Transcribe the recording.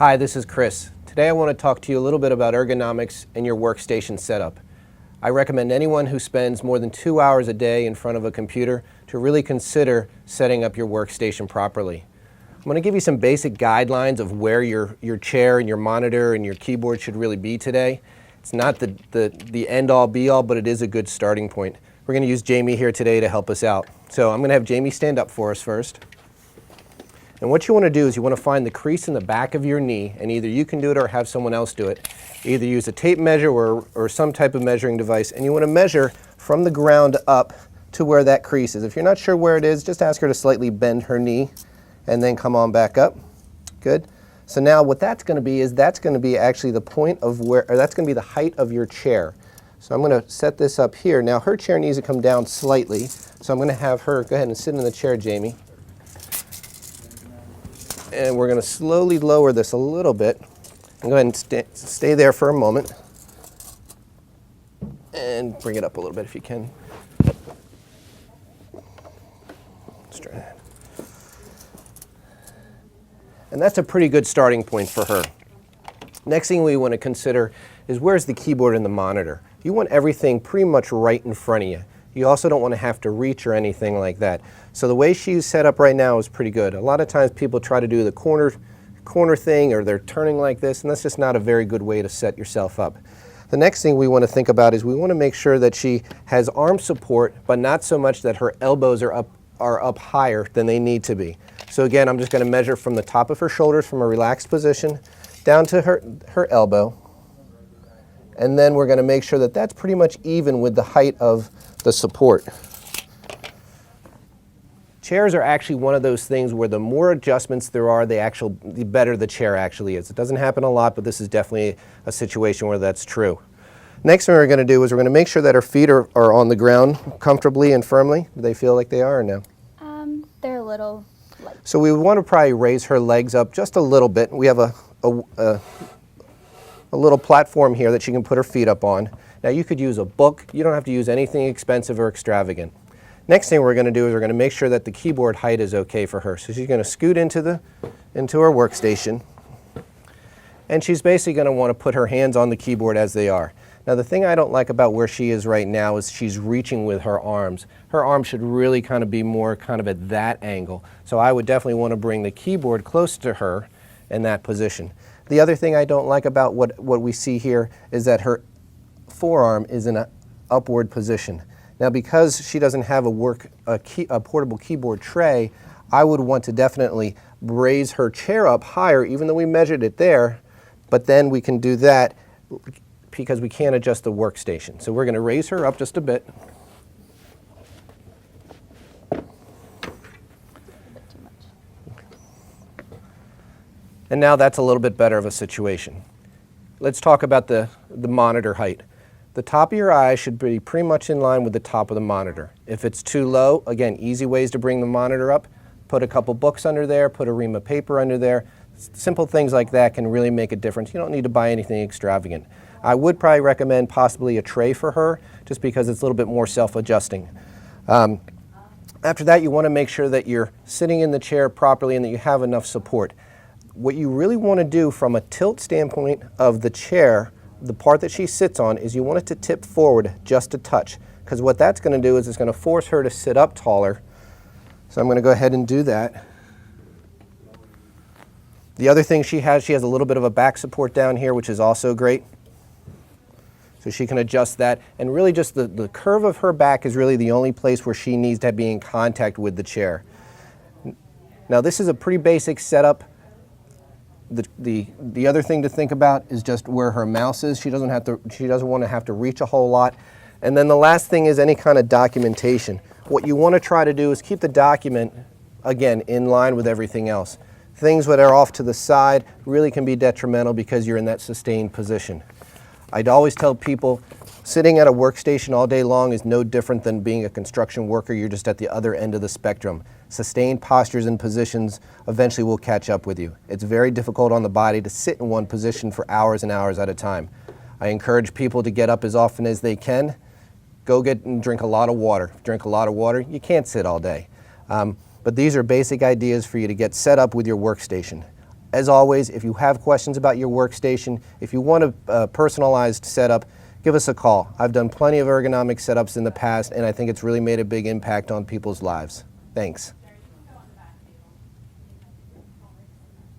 Hi, this is Chris. Today I want to talk to you a little bit about ergonomics in your workstation setup. I recommend anyone who spends more than 2 hours a day in front of a computer to really consider setting up your workstation properly. I'm going to give you some basic guidelines of where your chair and your monitor and your keyboard should really be today. It's not the end-all be-all, but it is a good starting point. We're going to use Jamie here today to help us out. So I'm going to have Jamie stand up for us first. And what you want to do is you want to find the crease in the back of your knee, and either you can do it or have someone else do it. Either use a tape measure or some type of measuring device, and you want to measure from the ground up to where that crease is. If you're not sure where it is, just ask her to slightly bend her knee and then come on back up. Good. So now what that's going to be is that's going to be actually the point of where, or that's going to be the height of your chair. So I'm going to set this up here. Now her chair needs to come down slightly, so I'm going to have her go ahead and sit in the chair, Jamie. And we're going to slowly lower this a little bit. And go ahead and stay there for a moment. And bring it up a little bit if you can. And that's a pretty good starting point for her. Next thing we want to consider is where's the keyboard and the monitor. You want everything pretty much right in front of you. You also don't want to have to reach or anything like that. So the way she's set up right now is pretty good. A lot of times people try to do the corner thing, or they're turning like this, and that's just not a very good way to set yourself up. The next thing we want to think about is we want to make sure that she has arm support, but not so much that her elbows are up higher than they need to be. So again, I'm just going to measure from the top of her shoulders from a relaxed position down to her elbow. And then we're going to make sure that that's pretty much even with the height of the support. Chairs are actually one of those things where the more adjustments there are, the better the chair actually is. It doesn't happen a lot, but this is definitely a situation where that's true. Next thing we're going to do is we're going to make sure that her feet are on the ground comfortably and firmly. Do they feel like they are or no? They're a little light. So we want to probably raise her legs up just a little bit. We have a little platform here that she can put her feet up on. Now you could use a book. You don't have to use anything expensive or extravagant. Next thing we're going to do is we're going to make sure that the keyboard height is okay for her. So she's going to scoot into her workstation, and she's basically going to want to put her hands on the keyboard as they are. Now the thing I don't like about where she is right now is she's reaching with her arms. Her arms should really kind of be more kind of at that angle. So I would definitely want to bring the keyboard close to her in that position. The other thing I don't like about what we see here is that her forearm is in an upward position. Now because she doesn't have a portable keyboard tray, I would want to definitely raise her chair up higher, even though we measured it there, but then we can do that because we can't adjust the workstation. So we're going to raise her up just a bit. And now that's a little bit better of a situation. Let's talk about the monitor height. The top of your eye should be pretty much in line with the top of the monitor. If it's too low, again, easy ways to bring the monitor up. Put a couple books under there, put a ream of paper under there. Simple things like that can really make a difference. You don't need to buy anything extravagant. I would probably recommend possibly a tray for her, just because it's a little bit more self-adjusting. After that, you want to make sure that you're sitting in the chair properly and that you have enough support. What you really want to do from a tilt standpoint of the chair, the part that she sits on, is you want it to tip forward just a touch, because what that's going to do is it's going to force her to sit up taller. So I'm going to go ahead and do that. The other thing she has a little bit of a back support down here, which is also great. So she can adjust that, and really just the curve of her back is really the only place where she needs to be in contact with the chair. Now this is a pretty basic setup. The other thing to think about is just where her mouse is. She doesn't want to have to reach a whole lot. And then the last thing is any kind of documentation. What you want to try to do is keep the document, again, in line with everything else. Things that are off to the side really can be detrimental because you're in that sustained position. I'd always tell people sitting at a workstation all day long is no different than being a construction worker. You're just at the other end of the spectrum. Sustained postures and positions eventually will catch up with you. It's very difficult on the body to sit in one position for hours and hours at a time. I encourage people to get up as often as they can. Go get and drink a lot of water. Drink a lot of water. You can't sit all day. But these are basic ideas for you to get set up with your workstation. As always, if you have questions about your workstation, if you want a personalized setup, give us a call. I've done plenty of ergonomic setups in the past, and I think it's really made a big impact on people's lives. Thanks.